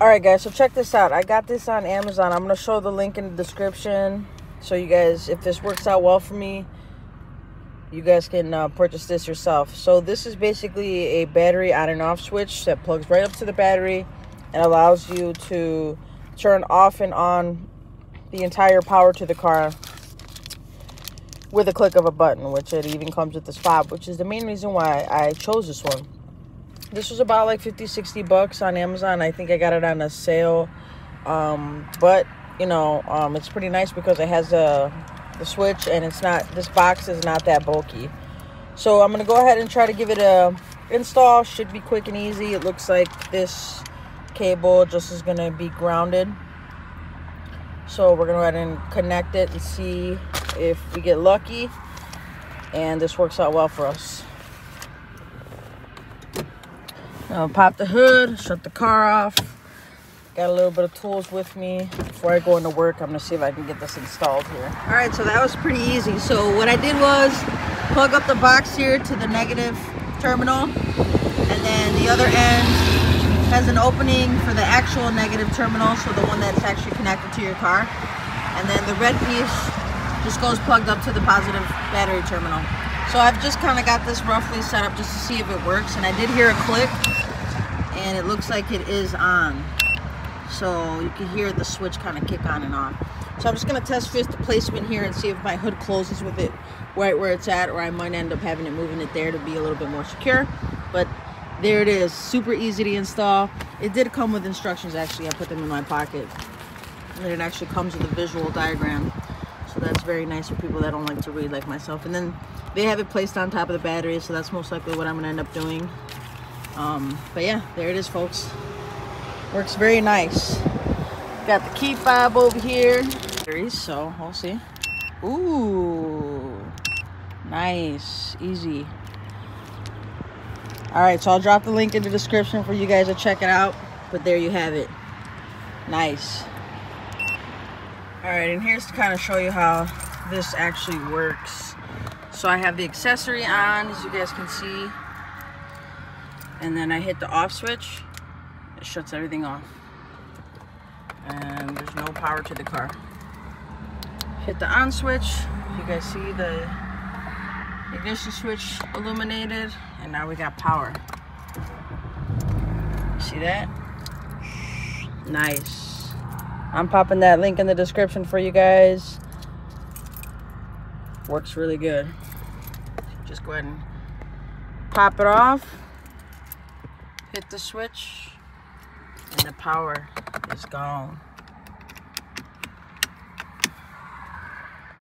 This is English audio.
All right, guys, so check this out. I got this on Amazon. I'm going to show the link in the description. So you guys, if this works out well for me, you guys can purchase this yourself. So this is basically a battery on and off switch that plugs right up to the battery and allows you to turn off and on the entire power to the car with a click of a button, which it even comes with this fob, which is the main reason why I chose this one. This was about like 50-60 bucks on Amazon. I think I got it on a sale, but you know, it's pretty nice because it has the switch, and it's not, this box is not that bulky. So I'm gonna go ahead and try to give it a install. Should be quick and easy. It looks like this cable just is gonna be grounded, so we're gonna go ahead and connect it and see if we get lucky and this works out well for us. I'll pop the hood, shut the car off. Got a little bit of tools with me. Before I go into work, I'm gonna see if I can get this installed here. All right, so that was pretty easy. So what I did was plug up the box here to the negative terminal, and then the other end has an opening for the actual negative terminal, so the one that's actually connected to your car. And then the red piece just goes plugged up to the positive battery terminal. So I've just kind of got this roughly set up just to see if it works, and I did hear a click, and it looks like it is on. So you can hear the switch kind of kick on and off. So I'm just going to test fit the placement here and see if my hood closes with it right where it's at, or I might end up having it moving it there to be a little bit more secure. But there it is, super easy to install. It did come with instructions, actually. I put them in my pocket, and it actually comes with a visual diagram. So that's very nice for people that don't like to read like myself. And then they have it placed on top of the battery, so that's most likely what I'm gonna end up doing. But yeah, there it is, folks. Works very nice. Got the key fob over here. So we'll see. Ooh, nice, easy. All right, so I'll drop the link in the description for you guys to check it out. But there you have it. Nice. All right, and here's to kind of show you how this actually works. So I have the accessory on, as you guys can see, and then I hit the off switch. It shuts everything off, and there's no power to the car. Hit the on switch. You guys see the ignition switch illuminated, and now we got power. See that? Nice. I'm popping that link in the description for you guys. Works really good. Just go ahead and pop it off, hit the switch, and the power is gone.